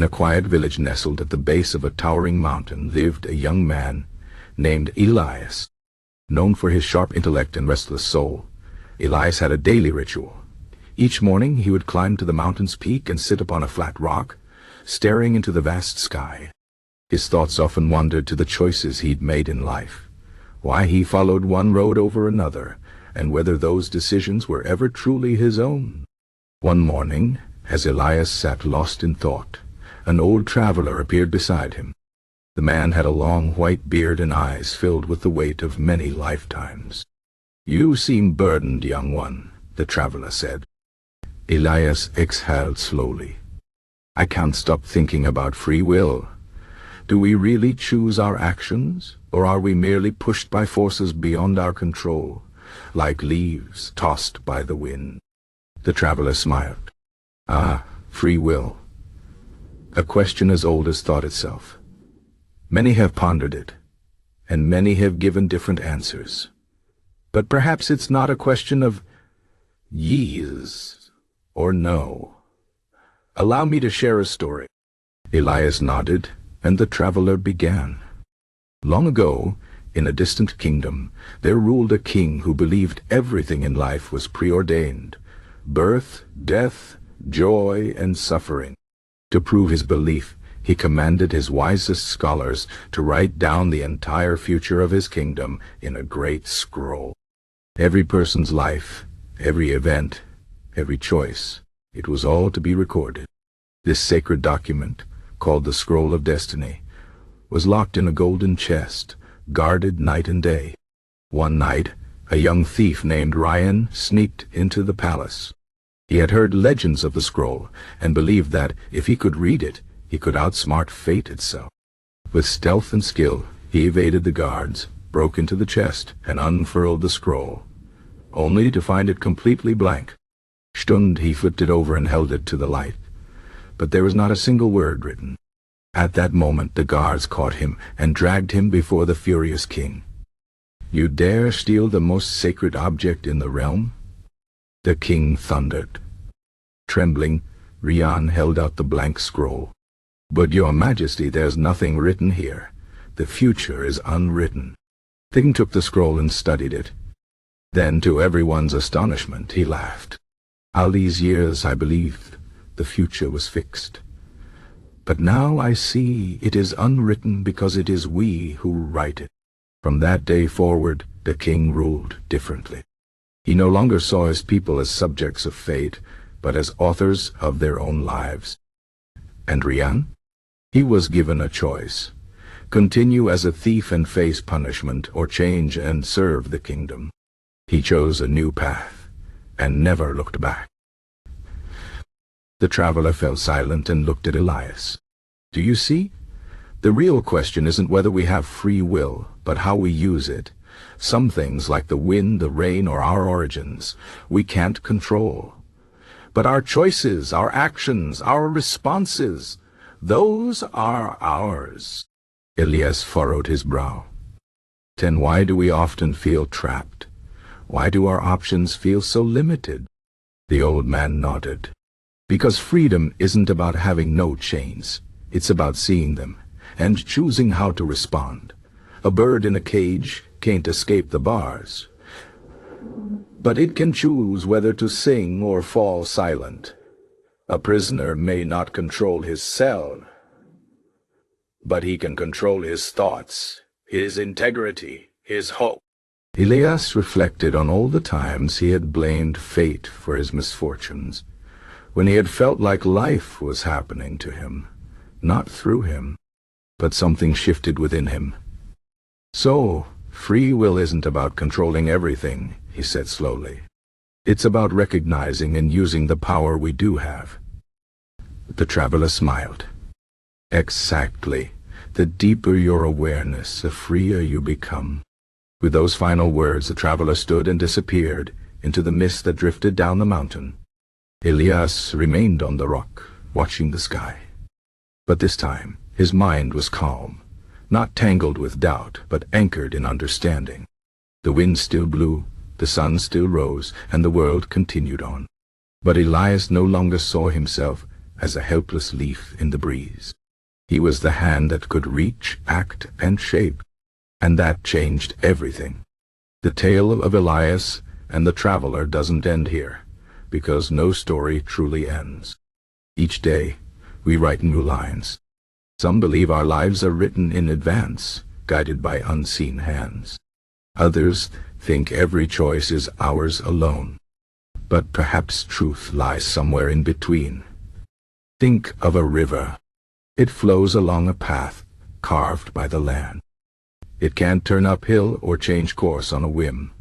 a quiet village nestled at the base of a towering mountain lived a young man named Elias. Known for his sharp intellect and restless soul, Elias had a daily ritual. Each morning he would climb to the mountain's peak and sit upon a flat rock, staring into the vast sky. His thoughts often wandered to the choices he'd made in life, why he followed one road over another, and whether those decisions were ever truly his own. One morning, as Elias sat lost in thought, an old traveler appeared beside him. The man had a long white beard and eyes filled with the weight of many lifetimes. "You seem burdened, young one," the traveler said. Elias exhaled slowly. "I can't stop thinking about free will. Do we really choose our actions, or are we merely pushed by forces beyond our control, like leaves tossed by the wind?" The traveler smiled. "Ah, free will. A question as old as thought itself. Many have pondered it, and many have given different answers. But perhaps it's not a question of yes or no. Allow me to share a story." Elias nodded, and the traveler began. Long ago, in a distant kingdom, there ruled a king who believed everything in life was preordained: birth, death, joy, and suffering. To prove his belief, he commanded his wisest scholars to write down the entire future of his kingdom in a great scroll. Every person's life, every event, every choice, it was all to be recorded. This sacred document, called the Scroll of Destiny, was locked in a golden chest, guarded night and day. One night, a young thief named Rian sneaked into the palace. He had heard legends of the scroll, and believed that, if he could read it, he could outsmart fate itself. With stealth and skill, he evaded the guards, broke into the chest, and unfurled the scroll, only to find it completely blank. Stunned, he flipped it over and held it to the light, but there was not a single word written. At that moment the guards caught him and dragged him before the furious king. "You dare steal the most sacred object in the realm?" the king thundered. Trembling, Rian held out the blank scroll. "But your majesty, there's nothing written here. The future is unwritten." The king took the scroll and studied it. Then, to everyone's astonishment, he laughed. "All these years I believed the future was fixed. But now I see it is unwritten because it is we who write it." From that day forward, the king ruled differently. He no longer saw his people as subjects of fate, but as authors of their own lives. And Rian? He was given a choice: continue as a thief and face punishment, or change and serve the kingdom. He chose a new path, and never looked back. The traveler fell silent and looked at Elias. "Do you see? The real question isn't whether we have free will, but how we use it. Some things, like the wind, the rain, or our origins, we can't control. But our choices, our actions, our responses, those are ours." Elias furrowed his brow. "Then why do we often feel trapped? Why do our options feel so limited?" The old man nodded. "Because freedom isn't about having no chains. It's about seeing them, and choosing how to respond. A bird in a cage can't escape the bars, but it can choose whether to sing or fall silent. A prisoner may not control his cell, but he can control his thoughts, his integrity, his hope." Elias reflected on all the times he had blamed fate for his misfortunes, when he had felt like life was happening to him, not through him. But something shifted within him. "So, free will isn't about controlling everything," he said slowly. "It's about recognizing and using the power we do have." The traveler smiled. "Exactly. The deeper your awareness, the freer you become." With those final words, the traveler stood and disappeared into the mist that drifted down the mountain. Elias remained on the rock, watching the sky. But this time, his mind was calm, not tangled with doubt, but anchored in understanding. The wind still blew, the sun still rose, and the world continued on. But Elias no longer saw himself as a helpless leaf in the breeze. He was the hand that could reach, act, and shape, and that changed everything. The tale of Elias and the traveler doesn't end here, because no story truly ends. Each day, we write new lines. Some believe our lives are written in advance, guided by unseen hands. Others think every choice is ours alone. But perhaps truth lies somewhere in between. Think of a river. It flows along a path carved by the land. It can't turn uphill or change course on a whim.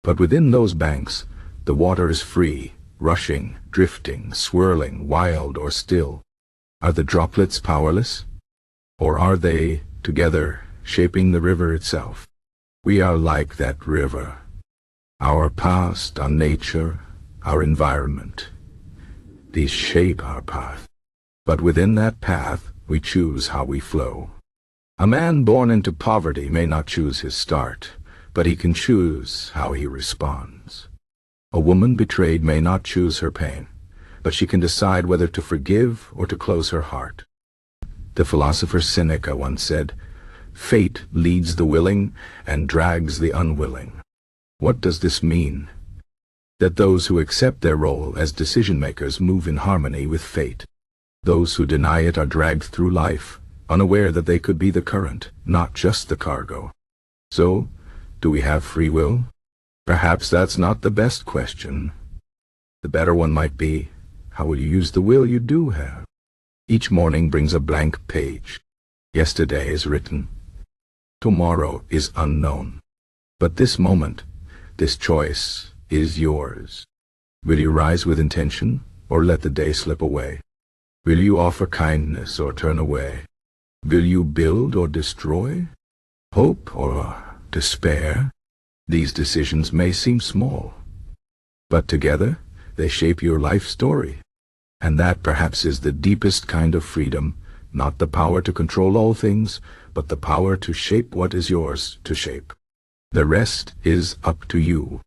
But within those banks, the water is free, rushing, drifting, swirling, wild or still. Are the droplets powerless? Or are they, together, shaping the river itself? We are like that river. Our past, our nature, our environment. These shape our path. But within that path, we choose how we flow. A man born into poverty may not choose his start, but he can choose how he responds. A woman betrayed may not choose her pain, but she can decide whether to forgive or to close her heart. The philosopher Seneca once said, "Fate leads the willing and drags the unwilling." What does this mean? That those who accept their role as decision-makers move in harmony with fate. Those who deny it are dragged through life, unaware that they could be the current, not just the cargo. So, do we have free will? Perhaps that's not the best question. The better one might be, how will you use the will you do have? Each morning brings a blank page. Yesterday is written. Tomorrow is unknown. But this moment, this choice, is yours. Will you rise with intention, or let the day slip away? Will you offer kindness or turn away? Will you build or destroy? Hope or despair? These decisions may seem small, but together they shape your life story. And that perhaps is the deepest kind of freedom, not the power to control all things, but the power to shape what is yours to shape. The rest is up to you.